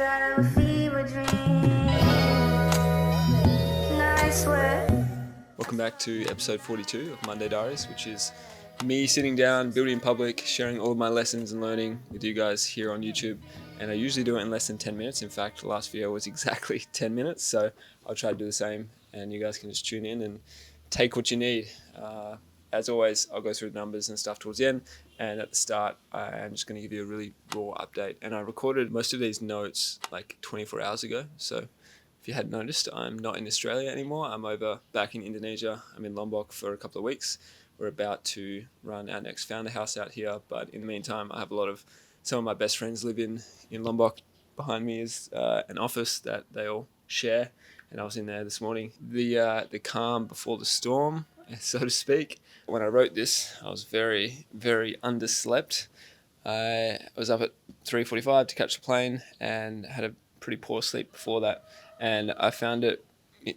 inside of a fever dream. And I swear. Welcome back to episode 42 of Monday Diaries, which is me sitting down, building in public, sharing all of my lessons and learning with you guys here on YouTube. And I usually do it in less than 10 minutes. In fact, the last video was exactly 10 minutes. So I'll try to do the same, and you guys can just tune in and take what you need. As always, I'll go through the numbers and stuff towards the end. And at the start, I'm just going to give you a really raw update. And I recorded most of these notes like 24 hours ago. So if you hadn't noticed, I'm not in Australia anymore. I'm over back in Indonesia. I'm in Lombok for a couple of weeks. We're about to run our next founder house out here. But in the meantime, I have some of my best friends live in Lombok. Behind me is an office that they all share. And I was in there this morning. The calm before the storm, so to speak. When I wrote this, I was very, very underslept. I was up at 3:45 to catch the plane and had a pretty poor sleep before that. And I found it,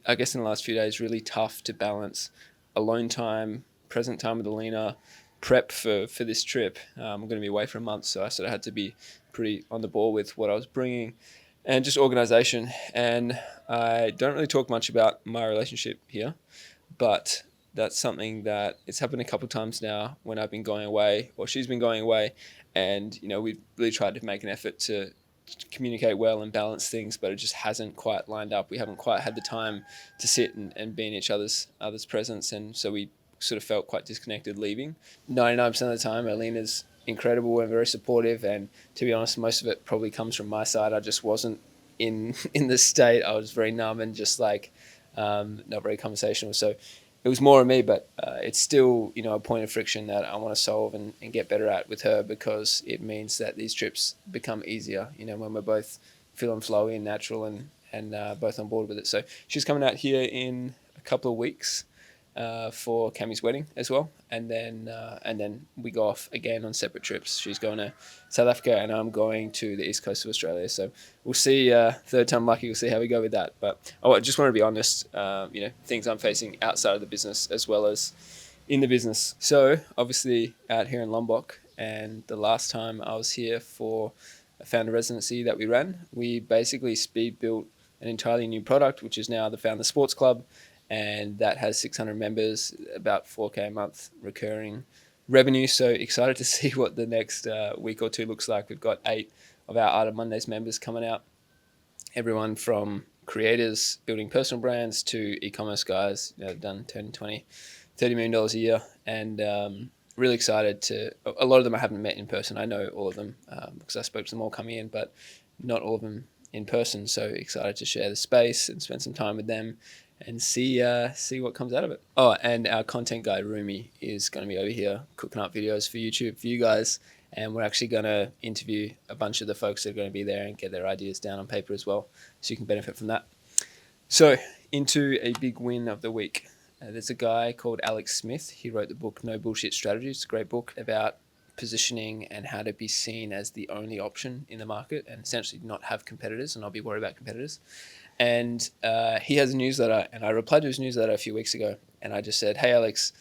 I guess in the last few days, really tough to balance alone time, present time with Alina, prep for this trip. I'm going to be away for a month, so I sort of had to be pretty on the ball with what I was bringing and just organization. And I don't really talk much about my relationship here, but that's something that it's happened a couple of times now when I've been going away or she's been going away. And, we've really tried to make an effort to communicate well and balance things, but it just hasn't quite lined up. We haven't quite had the time to sit and be in each other's presence. And so we sort of felt quite disconnected leaving. 99% of the time, Alina's incredible and very supportive. And to be honest, most of it probably comes from my side. I just wasn't in the state. I was very numb and just like not very conversational. So it was more of me, but it's still, a point of friction that I want to solve and get better at with her, because it means that these trips become easier, when we're both feeling flowy and natural and both on board with it. So she's coming out here in a couple of weeks for Cammie's wedding as well. And then we go off again on separate trips. She's going to South Africa and I'm going to the east coast of Australia. So we'll see, third time lucky, we'll see how we go with that. But I just want to be honest, things I'm facing outside of the business as well as in the business. So obviously out here in Lombok, and the last time I was here for a Founder Residency that we ran, we basically speed built an entirely new product, which is now the Founder Sports Club. And that has 600 members, about 4K a month recurring revenue. So excited to see what the next week or two looks like. We've got 8 of our Art of Mondays members coming out. Everyone from creators building personal brands to e-commerce guys, done 10, 20, $30 million a year. And really excited a lot of them I haven't met in person. I know all of them because I spoke to them all coming in, but not all of them in person. So excited to share the space and spend some time with them and see what comes out of it. Oh, and our content guy, Rumi, is going to be over here cooking up videos for YouTube for you guys. And we're actually going to interview a bunch of the folks that are going to be there and get their ideas down on paper as well, so you can benefit from that. So into a big win of the week. There's a guy called Alex Smith. He wrote the book No Bullshit Strategy. It's a great book about positioning and how to be seen as the only option in the market and essentially not have competitors and not be worried about competitors. And he has a newsletter, and I replied to his newsletter a few weeks ago, and I just said, hey, Alex,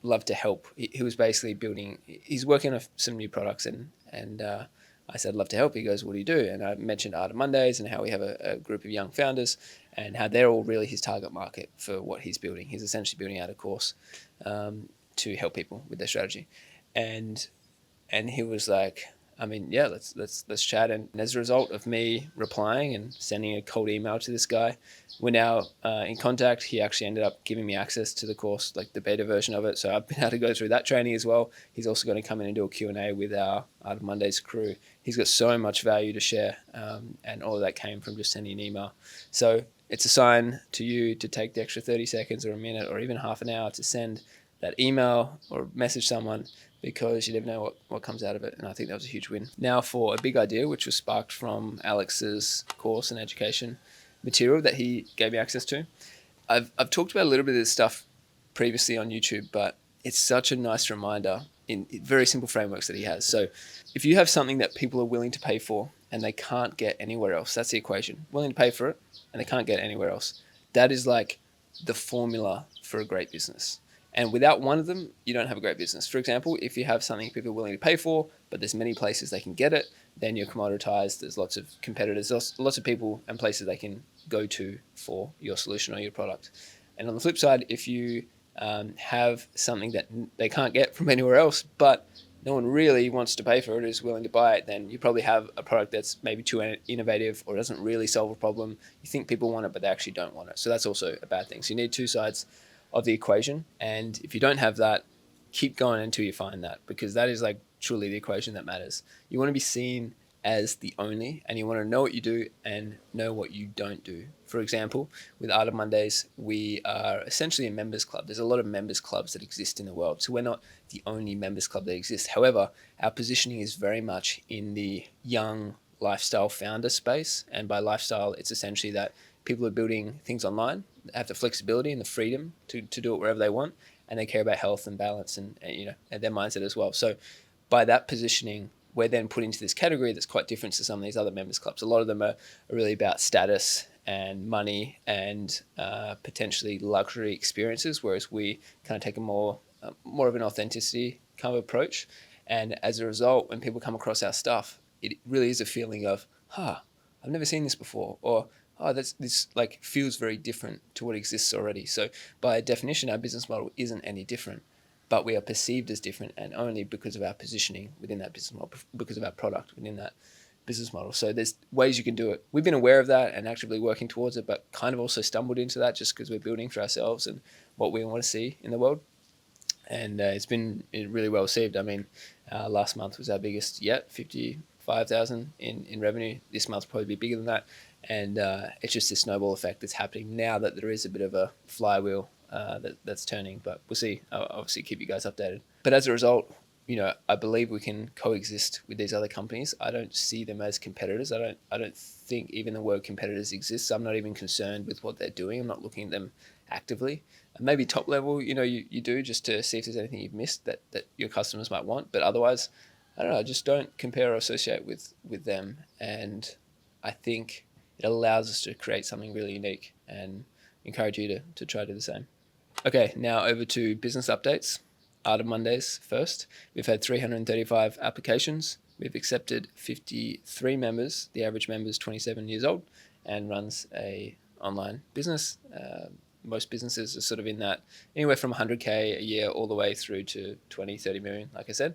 love to help. He was basically he's working on some new products, and I said, love to help. He goes, what do you do? And I mentioned Art of Mondays and how we have a group of young founders and how they're all really his target market for what he's building. He's essentially building out a course to help people with their strategy. And he was like, yeah, let's chat. And as a result of me replying and sending a cold email to this guy, we're now in contact. He actually ended up giving me access to the course, like the beta version of it. So I've been able to go through that training as well. He's also going to come in and do a Q&A with our Art of Mondays crew. He's got so much value to share, and all of that came from just sending an email. So it's a sign to you to take the extra 30 seconds or a minute or even half an hour to send that email or message someone, because you never know what comes out of it. And I think that was a huge win. Now for a big idea, which was sparked from Alex's course and education material that he gave me access to. I've talked about a little bit of this stuff previously on YouTube, but it's such a nice reminder in very simple frameworks that he has. So if you have something that people are willing to pay for and they can't get anywhere else, that's the equation. Willing to pay for it and they can't get anywhere else. That is like the formula for a great business. And without one of them, you don't have a great business. For example, if you have something people are willing to pay for, but there's many places they can get it, then you're commoditized. There's lots of competitors, lots of people and places they can go to for your solution or your product. And on the flip side, if you have something that they can't get from anywhere else, but no one really wants to pay for it, is willing to buy it, then you probably have a product that's maybe too innovative or doesn't really solve a problem. You think people want it, but they actually don't want it. So that's also a bad thing. So you need two sides of the equation. And if you don't have that, keep going until you find that, because that is like truly the equation that matters. You want to be seen as the only, and you want to know what you do and know what you don't do. For example, with Art of Mondays, we are essentially a members club. There's a lot of members clubs that exist in the world, so we're not the only members club that exists. However, our positioning is very much in the young lifestyle founder space, and by lifestyle, it's essentially that people are building things online, have the flexibility and the freedom to do it wherever they want, and they care about health and balance and their mindset as well. So by that positioning, we're then put into this category that's quite different to some of these other members clubs. A lot of them are really about status and money and potentially luxury experiences, whereas we kind of take a more of an authenticity kind of approach. And as a result, when people come across our stuff, it really is a feeling of, I've never seen this before, or this like feels very different to what exists already. So by definition, our business model isn't any different, but we are perceived as different, and only because of our positioning within that business model, because of our product within that business model. So there's ways you can do it. We've been aware of that and actively working towards it, but kind of also stumbled into that just because we're building for ourselves and what we want to see in the world. And it's been really well received. I mean, last month was our biggest yet, 55,000 in revenue. This month's probably be bigger than that. And it's just this snowball effect that's happening now that there is a bit of a flywheel that's turning. But we'll see. I'll obviously keep you guys updated. But as a result, I believe we can coexist with these other companies. I don't see them as competitors. I don't think even the word competitors exists. I'm not even concerned with what they're doing. I'm not looking at them actively. Maybe top level, you do, just to see if there's anything you've missed that your customers might want. But otherwise, I don't know, just don't compare or associate with them. And I think it allows us to create something really unique, and encourage you to try to do the same. Okay, now over to business updates. Art of Mondays first. We've had 335 applications. We've accepted 53 members. The average member is 27 years old and runs a online business. Most businesses are sort of in that anywhere from 100K a year all the way through to 20, 30 million, like I said.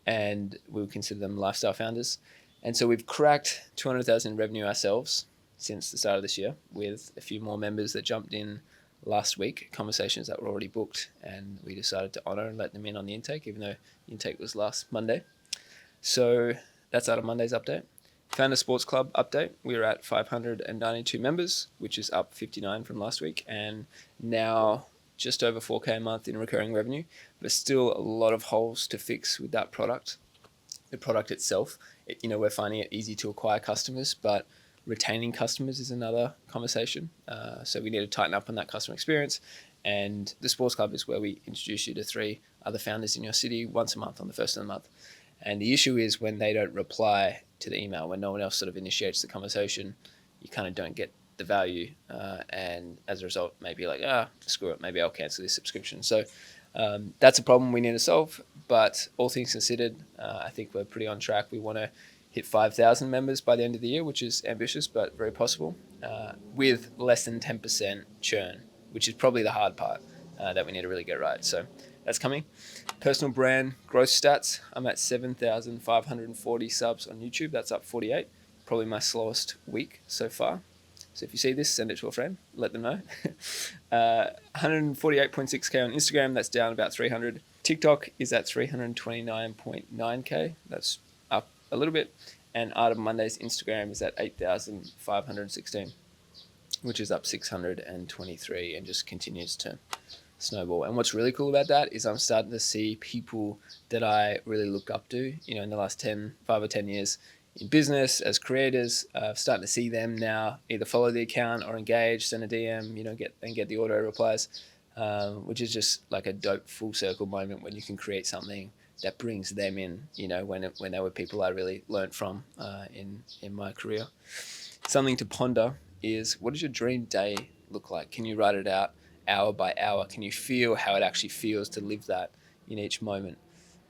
And we would consider them lifestyle founders. And so we've cracked 200,000 in revenue ourselves since the start of this year, with a few more members that jumped in last week, conversations that were already booked, and we decided to honor and let them in on the intake, even though the intake was last Monday. So that's Out of Monday's update. Founder Sports Club update. We're at 592 members, which is up 59 from last week, and now just over 4K a month in recurring revenue, but still a lot of holes to fix with that product. The product itself, we're finding it easy to acquire customers, but retaining customers is another conversation. So we need to tighten up on that customer experience. And the Sports Club is where we introduce you to 3 other founders in your city once a month on the first of the month. And the issue is when they don't reply to the email, when no one else sort of initiates the conversation, you kind of don't get the value. And as a result, maybe you're like, screw it, maybe I'll cancel this subscription. So that's a problem we need to solve. But all things considered, I think we're pretty on track. We want to hit 5,000 members by the end of the year, which is ambitious but very possible, with less than 10% churn, which is probably the hard part that we need to really get right. So that's coming. Personal brand growth stats. I'm at 7,540 subs on YouTube. That's up 48. Probably my slowest week so far. So if you see this, send it to a friend. Let them know. 148.6K on Instagram. That's down about 300. TikTok is at 329.9K. That's up a little bit. And Art of Monday's Instagram is at 8,516, which is up 623 and just continues to snowball. And what's really cool about that is I'm starting to see people that I really look up to, in the last 5 or 10 years in business as creators. Starting to see them now either follow the account or engage, send a DM, get the auto replies, which is just like a dope full circle moment when you can create something that brings them in, when they were people I really learned from in my career. Something to ponder is, what does your dream day look like? Can you write it out hour by hour? Can you feel how it actually feels to live that in each moment?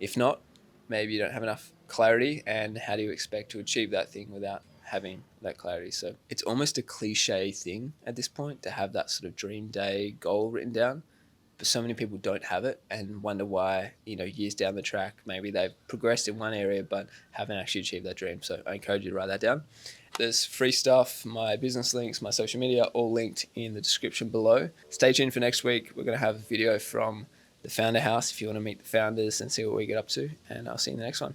If not, maybe you don't have enough clarity, and how do you expect to achieve that thing without having that clarity? So it's almost a cliche thing at this point to have that sort of dream day goal written down, but so many people don't have it and wonder why, years down the track, maybe they've progressed in one area but haven't actually achieved that dream. So I encourage you to write that down. There's free stuff, my business links, my social media, all linked in the description below. Stay tuned for next week. We're going to have a video from the Founder House if you want to meet the founders and see what we get up to. And I'll see you in the next one.